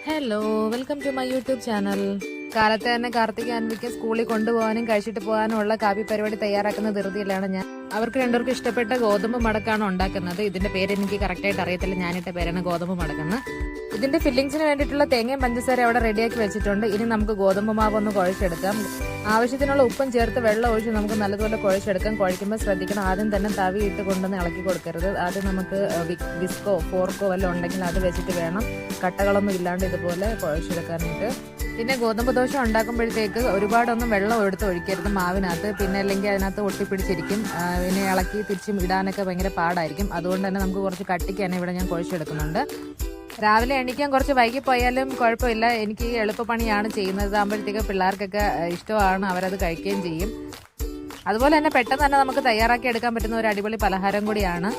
Hello, welcome to my YouTube channel. കാലത്ത് തന്നെ കാർത്തിക് അൻവിക്ക് സ്കൂളിൽ കൊണ്ടുപോകാനും കഴിച്ചിട്ട് പോകാനും ഉള്ള കാപ്പി പരിപാടി തയ്യാറാക്കുന്ന ധൃതിയിലാണ് ഞാൻ. അവർക്ക് രണ്ടുപേർക്കും ഇഷ്ടപ്പെട്ട ഗോതമ്പ് മടക്കാണ് ഉണ്ടാക്കുന്നത്. ഇതിന്റെ പേര് എനിക്ക് കറക്റ്റായിട്ട് അറിയത്തില്ല, ഞാനിട്ട പേരാണ് ഗോതമ്പ് മടക്കെന്ന്. ഇതിന്റെ ഫില്ലിങ്സിന് വേണ്ടിയിട്ടുള്ള തേങ്ങയും പഞ്ചസാര അവിടെ റെഡിയാക്കി വെച്ചിട്ടുണ്ട്. ഇനി നമുക്ക് ഗോതമ്പ് മാവ് ഒന്ന് കുഴച്ചെടുക്കാം. ആവശ്യത്തിനുള്ള ഉപ്പും ചേർത്ത് വെള്ളം ഒഴിച്ച് നമുക്ക് നല്ലതുപോലെ കുഴച്ചെടുക്കാം. കുഴയ്ക്കുമ്പോൾ ശ്രദ്ധിക്കണം, ആദ്യം തന്നെ തവി ഇട്ട് കൊണ്ടുവന്ന് ഇളക്കി കൊടുക്കരുത്. ആദ്യം നമുക്ക് വിസ്കോ ഫോർക്കോ വല്ലതും ഉണ്ടെങ്കിൽ അത് വെച്ചിട്ട് വേണം കട്ടകളൊന്നും ഇല്ലാണ്ട് ഇതുപോലെ കുഴച്ചെടുക്കാനായിട്ട്. പിന്നെ ഗോതമ്പ് ദോശ ഉണ്ടാക്കുമ്പോഴത്തേക്ക് ഒരുപാടൊന്നും വെള്ളം എടുത്ത് ഒഴിക്കരുത് മാവിനകത്ത്, പിന്നെ അല്ലെങ്കിൽ അതിനകത്ത് ഒട്ടിപ്പിടിച്ചിരിക്കും. പിന്നെ ഇളക്കി തിരിച്ചും ഇടാനൊക്കെ ഭയങ്കര പാടായിരിക്കും. അതുകൊണ്ട് തന്നെ നമുക്ക് കുറച്ച് കട്ടിക്ക് തന്നെ ഇവിടെ ഞാൻ കുഴച്ചെടുക്കുന്നുണ്ട്. രാവിലെ എണീക്കാൻ കുറച്ച് വൈകി പോയാലും കുഴപ്പമില്ല, എനിക്ക് ഈ എളുപ്പപ്പണിയാണ് ചെയ്യുന്നത്. ആകുമ്പോഴത്തേക്ക് പിള്ളേർക്കൊക്കെ ഇഷ്ടമാണ്, അവരത് കഴിക്കുകയും ചെയ്യും. അതുപോലെ തന്നെ പെട്ടെന്ന് തന്നെ നമുക്ക് തയ്യാറാക്കി എടുക്കാൻ പറ്റുന്ന ഒരു അടിപൊളി പലഹാരം കൂടിയാണ്.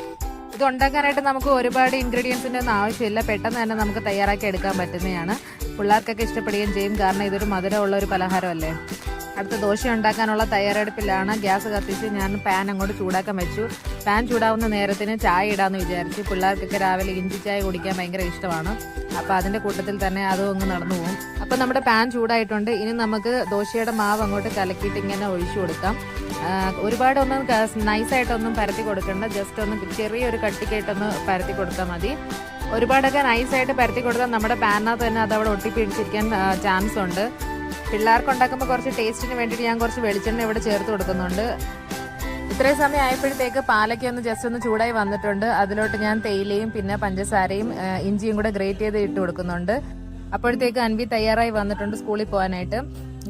ഇത് ഉണ്ടാക്കാനായിട്ട് നമുക്ക് ഒരുപാട് ഇൻഗ്രീഡിയൻസിൻ്റെ ഒന്നും ആവശ്യമില്ല, പെട്ടെന്ന് തന്നെ നമുക്ക് തയ്യാറാക്കി എടുക്കാൻ പറ്റുന്നതാണ്. പിള്ളേർക്കൊക്കെ ഇഷ്ടപ്പെടുകയും ചെയ്യും, കാരണം ഇതൊരു മധുരമുള്ള ഒരു പലഹാരമല്ലേ. അടുത്ത ദോശ ഉണ്ടാക്കാനുള്ള തയ്യാറെടുപ്പിലാണ്. ഗ്യാസ് കത്തിച്ച് ഞാൻ പാൻ അങ്ങോട്ട് ചൂടാക്കാൻ വെച്ചു. പാൻ ചൂടാവുന്ന നേരത്തിന് ചായ ഇടാമെന്ന് വിചാരിച്ചു. പിള്ളേർക്കൊക്കെ രാവിലെ ഇഞ്ചി ചായ കുടിക്കാൻ ഭയങ്കര ഇഷ്ടമാണ്. അപ്പോൾ അതിൻ്റെ കൂട്ടത്തിൽ തന്നെ അതും അങ്ങ് നടന്നു പോകും. അപ്പോൾ നമ്മുടെ പാൻ ചൂടായിട്ടുണ്ട്. ഇനി നമുക്ക് ദോശയുടെ മാവ് അങ്ങോട്ട് കലക്കിയിട്ട് ഇങ്ങനെ ഒഴിച്ചു കൊടുക്കാം. ഒരുപാടൊന്നും നൈസായിട്ടൊന്നും പരത്തി കൊടുക്കണ്ട, ജസ്റ്റ് ഒന്ന് ചെറിയൊരു കട്ടിക്കായിട്ടൊന്ന് പരത്തി കൊടുത്താൽ മതി. ഒരുപാടൊക്കെ നൈസായിട്ട് പരത്തി കൊടുത്താൽ നമ്മുടെ പാനിനകത്ത് തന്നെ അത് അവിടെ ഒട്ടിപ്പിടിച്ചിരിക്കാൻ ചാൻസ് ഉണ്ട്. പിള്ളേർക്ക് ഉണ്ടാക്കുമ്പോൾ കുറച്ച് ടേസ്റ്റിന് വേണ്ടിയിട്ട് ഞാൻ കുറച്ച് വെളിച്ചെണ്ണ ഇവിടെ ചേർത്ത് കൊടുക്കുന്നുണ്ട്. ഇത്രയും സമയം ആയപ്പോഴത്തേക്ക് പാലൊക്കെ ഒന്ന് ജസ്റ്റ് ഒന്ന് ചൂടായി വന്നിട്ടുണ്ട്. അതിലോട്ട് ഞാൻ തേയിലയും പിന്നെ പഞ്ചസാരയും ഇഞ്ചിയും കൂടെ ഗ്രേറ്റ് ചെയ്ത് ഇട്ട് കൊടുക്കുന്നുണ്ട്. അപ്പോഴത്തേക്ക് അൻവി തയ്യാറായി വന്നിട്ടുണ്ട് സ്കൂളിൽ പോകാനായിട്ട്.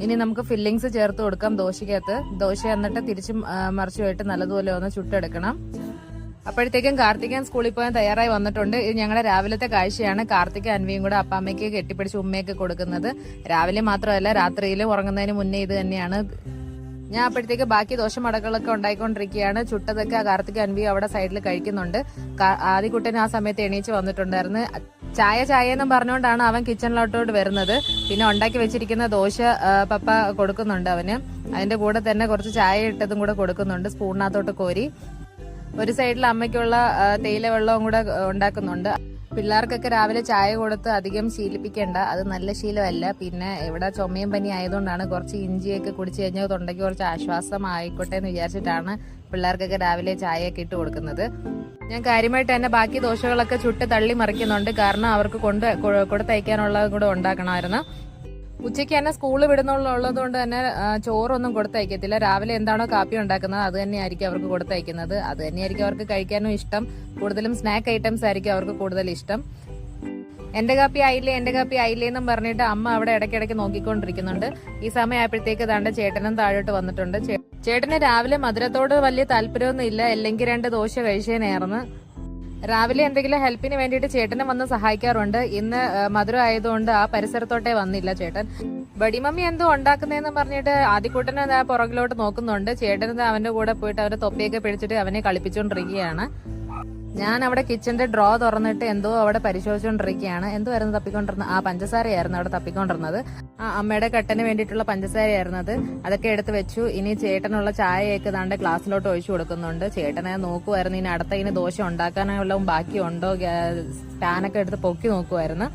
ഇനി നമുക്ക് ഫില്ലിങ്സ് ചേർത്ത് കൊടുക്കാം ദോശയ്ക്കകത്ത്. ദോശ എന്നിട്ട് തിരിച്ചും മറിച്ചുമായിട്ട് നല്ലതുപോലെ ഒന്ന് ചുട്ടെടുക്കണം. അപ്പോഴത്തേക്കും കാർത്തികൻ സ്കൂളിൽ പോകാൻ തയ്യാറായി വന്നിട്ടുണ്ട്. ഇത് ഞങ്ങളുടെ രാവിലത്തെ കാഴ്ചയാണ്. കാർത്തിക അൻവിയും കൂടെ അപ്പാമ്മയ്ക്ക് കെട്ടിപ്പിടിച്ച് ഉമ്മയൊക്കെ കൊടുക്കുന്നത്. രാവിലെ മാത്രമല്ല, രാത്രിയിലും ഉറങ്ങുന്നതിന് മുന്നേ ഇത് തന്നെയാണ്. ഞാൻ അപ്പോഴത്തേക്ക് ബാക്കി ദോശമടകളൊക്കെ ഉണ്ടായിക്കൊണ്ടിരിക്കുകയാണ്. ചുട്ടതൊക്കെ കാർത്തിക അൻവി അവിടെ സൈഡിൽ കഴിക്കുന്നുണ്ട്. ആദ്യക്കുട്ടൻ ആ സമയത്ത് എണീച്ച് വന്നിട്ടുണ്ടായിരുന്നു. ചായ എന്നും പറഞ്ഞുകൊണ്ടാണ് അവൻ കിച്ചണിലോട്ടോട്ട് വരുന്നത്. പിന്നെ ഉണ്ടാക്കി വെച്ചിരിക്കുന്ന ദോശ പപ്പ കൊടുക്കുന്നുണ്ട് അവന്. അതിന്റെ കൂടെ തന്നെ കുറച്ച് ചായ ഇട്ടതും കൂടെ കൊടുക്കുന്നുണ്ട് സ്പൂണിനകത്തോട്ട് കോരി. ഒരു സൈഡിൽ അമ്മയ്ക്കുള്ള തേയില വെള്ളവും കൂടെ ഉണ്ടാക്കുന്നുണ്ട്. പിള്ളേർക്കൊക്കെ രാവിലെ ചായ കൊടുത്ത് അധികം ശീലിപ്പിക്കേണ്ട, അത് നല്ല ശീലമല്ല. പിന്നെ ഇവിടെ ചുമയും പനി ആയതുകൊണ്ടാണ് കുറച്ച് ഇഞ്ചിയൊക്കെ കുടിച്ചു കഴിഞ്ഞാൽ തൊണ്ടയ്ക്ക് കുറച്ച് ആശ്വാസം ആയിക്കോട്ടെ എന്ന് വിചാരിച്ചിട്ടാണ് പിള്ളേർക്കൊക്കെ രാവിലെ ചായയൊക്കെ ഇട്ട് കൊടുക്കുന്നത്. ഞാൻ കാര്യമായിട്ട് തന്നെ ബാക്കി ദോശകളൊക്കെ ചുട്ട് തള്ളി മറിക്കുന്നുണ്ട്, കാരണം അവർക്ക് കൊടുത്തയക്കാനുള്ളതും കൂടെ ഉണ്ടാക്കണമായിരുന്നു. ഉച്ചയ്ക്ക് തന്നെ സ്കൂള് വിടുന്നുള്ളത് കൊണ്ട് തന്നെ ചോറൊന്നും കൊടുത്തയക്കത്തില്ല. രാവിലെ എന്താണോ കാപ്പി ഉണ്ടാക്കുന്നത് അത് തന്നെയായിരിക്കും അവർക്ക് കൊടുത്തയക്കുന്നത്. അത് തന്നെയായിരിക്കും അവർക്ക് കഴിക്കാനും ഇഷ്ടം. കൂടുതലും സ്നാക്ക് ഐറ്റംസ് ആയിരിക്കും അവർക്ക് കൂടുതൽ ഇഷ്ടം. എന്റെ കാപ്പി ആയില്ലേ എന്നും പറഞ്ഞിട്ട് അമ്മ അവിടെ ഇടയ്ക്കിടയ്ക്ക് നോക്കിക്കൊണ്ടിരിക്കുന്നുണ്ട്. ഈ സമയമായപ്പോഴത്തേക്ക് ദാണ്ട് ചേട്ടനും താഴോട്ട് വന്നിട്ടുണ്ട്. ചേട്ടന് രാവിലെ മധുരത്തോട് വലിയ താല്പര്യമൊന്നും ഇല്ല, അല്ലെങ്കിൽ 2 ദോശ കഴിച്ചേനായിരുന്നു. രാവിലെ എന്തെങ്കിലും ഹെൽപ്പിന് വേണ്ടിയിട്ട് ചേട്ടനെ വന്ന് സഹായിക്കാറുണ്ട്. ഇന്ന് മധുരം ആയതുകൊണ്ട് ആ പരിസരത്തോട്ടേ വന്നില്ല ചേട്ടൻ. ബടിമമ്മി എന്തോ ഉണ്ടാക്കുന്നതെന്ന് പറഞ്ഞിട്ട് ആദ്യക്കൂട്ടനെ പുറകിലോട്ട് നോക്കുന്നുണ്ട്. ചേട്ടൻ അവന്റെ കൂടെ പോയിട്ട് അവരെ തൊപ്പിയൊക്കെ പിടിച്ചിട്ട് അവനെ കളിപ്പിച്ചുകൊണ്ടിരിക്കുകയാണ്. ഞാൻ അവിടെ കിച്ചന്റെ ഡ്രോ തുറന്നിട്ട് എന്തോ അവിടെ പരിശോധിച്ചുകൊണ്ടിരിക്കുകയാണ്. എന്തുവായിരുന്നു തപ്പിക്കൊണ്ടിരുന്നത്? പഞ്ചസാരയായിരുന്നു അവിടെ തപ്പിക്കൊണ്ടിരുന്നത്. അമ്മയുടെ കട്ടന് വേണ്ടിയിട്ടുള്ള പഞ്ചസാരയായിരുന്നു അത്. അതൊക്കെ എടുത്ത് വെച്ചു. ഇനി ചേട്ടനുള്ള ചായയൊക്കെ ദാണ്ട് ഗ്ലാസ്സിലോട്ട് ഒഴിച്ചു കൊടുക്കുന്നുണ്ട്. ചേട്ടനെ നോക്കുമായിരുന്നു ഇനി അടുത്ത ദോശ ഉണ്ടാക്കാനുള്ള ബാക്കിയുണ്ടോ, പാനൊക്കെ എടുത്ത് പൊക്കി നോക്കുമായിരുന്നു.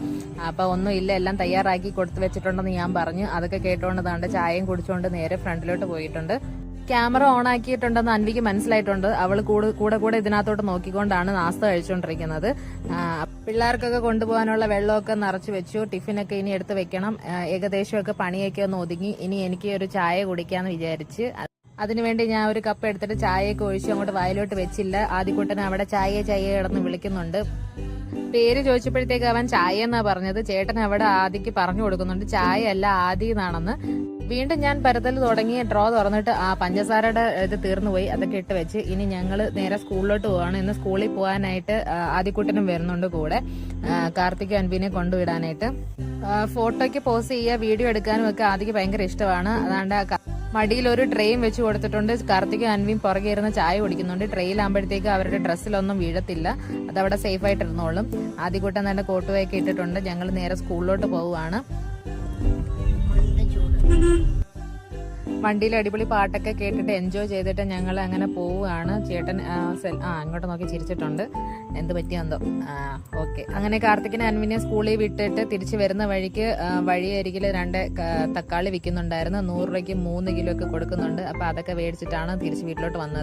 അപ്പൊ ഒന്നും ഇല്ല, എല്ലാം തയ്യാറാക്കി കൊടുത്തു വെച്ചിട്ടുണ്ടെന്ന് ഞാൻ പറഞ്ഞു. അതൊക്കെ കേട്ടോണ്ട് ദാണ്ട് ചായയും കുടിച്ചുകൊണ്ട് നേരെ ഫ്രണ്ടിലോട്ട് പോയിട്ടുണ്ട്. ക്യാമറ ഓൺ ആക്കിയിട്ടുണ്ടെന്ന് അൻവിക്ക് മനസ്സിലായിട്ടുണ്ട്. അവൾ കൂടെ ഇതിനകത്തോട്ട് നോക്കിക്കൊണ്ടാണ് നാസ്ത കഴിച്ചുകൊണ്ടിരിക്കുന്നത്. പിള്ളേർക്കൊക്കെ കൊണ്ടുപോകാനുള്ള വെള്ളമൊക്കെ നിറച്ചു വെച്ചു. ടിഫിനൊക്കെ ഇനി എടുത്ത് വെക്കണം. ഏകദേശമൊക്കെ പണിയൊക്കെ ഒന്ന് ഒതുങ്ങി. ഇനി എനിക്ക് ഒരു ചായ കുടിക്കാന്ന് വിചാരിച്ച് അതിനുവേണ്ടി ഞാൻ ഒരു കപ്പ് എടുത്തിട്ട് ചായയൊക്കെ ഒഴിച്ച് അങ്ങോട്ട് വായിലോട്ട് വെച്ചില്ല. ആദ്യക്കുട്ടൻ അവിടെ ചായ കിടന്ന് വിളിക്കുന്നുണ്ട്. പേര് ചോദിച്ചപ്പോഴത്തേക്ക് അവൻ ചായ എന്നാ പറഞ്ഞത്. ചേട്ടൻ അവിടെ ആദിക്ക് പറഞ്ഞു കൊടുക്കുന്നുണ്ട് ചായ അല്ല ആദി എന്നാണെന്ന്. വീണ്ടും ഞാൻ പരതൽ തുടങ്ങി. ഡ്രോ തുറന്നിട്ട് പഞ്ചസാരയുടെ ഇത് തീർന്നുപോയി. അതൊക്കെ ഇട്ട് വെച്ച് ഇനി ഞങ്ങൾ നേരെ സ്കൂളിലോട്ട് പോവാണ്. ഇന്ന് സ്കൂളിൽ പോകാനായിട്ട് ആദിക്കുട്ടനും വരുന്നുണ്ട് കൂടെ, കാർത്തിക് അൻവിനെ കൊണ്ടുവിടാനായിട്ട്. ഫോട്ടോയ്ക്ക് പോസ്റ്റ് ചെയ്യുക, വീഡിയോ എടുക്കാനും ഒക്കെ ആദിക്ക് ഭയങ്കര ഇഷ്ടമാണ്. അതാണ്ട് മടിയിൽ ഒരു ട്രെയും വെച്ച് കൊടുത്തിട്ടുണ്ട്. കാർത്തിക് അൻവിയും പുറകെ ഇരുന്ന് ചായ കുടിക്കുന്നുണ്ട്. ട്രെയിലാകുമ്പോഴത്തേക്ക് അവരുടെ ഡ്രസ്സിലൊന്നും വീഴത്തില്ല, അതവിടെ സേഫ് ആയിട്ടിരുന്നോളും. ആദ്യകൂട്ടം തന്നെ കോട്ടുവയൊക്കെ ഇട്ടിട്ടുണ്ട്. ഞങ്ങൾ നേരെ സ്കൂളിലോട്ട് പോവുകയാണ്. വണ്ടിയിൽ അടിപൊളി പാട്ടൊക്കെ കേട്ടിട്ട് എൻജോയ് ചെയ്തിട്ട് ഞങ്ങൾ അങ്ങനെ പോവുകയാണ്. ചേട്ടൻ അങ്ങോട്ട് നോക്കി ചിരിച്ചിട്ടുണ്ട്, എന്ത് പറ്റിയെന്തോ. ഓക്കെ, അങ്ങനെ കാർത്തികിനെ അൻവിനെ സ്കൂളിൽ വിട്ടിട്ട് തിരിച്ചു വരുന്ന വഴിക്ക് വഴിയരികിൽ 2 തക്കാളി വിൽക്കുന്നുണ്ടായിരുന്നു. 100 രൂപയ്ക്ക് 3 കിലോ ഒക്കെ കൊടുക്കുന്നുണ്ട്. അപ്പൊ അതൊക്കെ മേടിച്ചിട്ടാണ് തിരിച്ച് വീട്ടിലോട്ട് വന്നത്.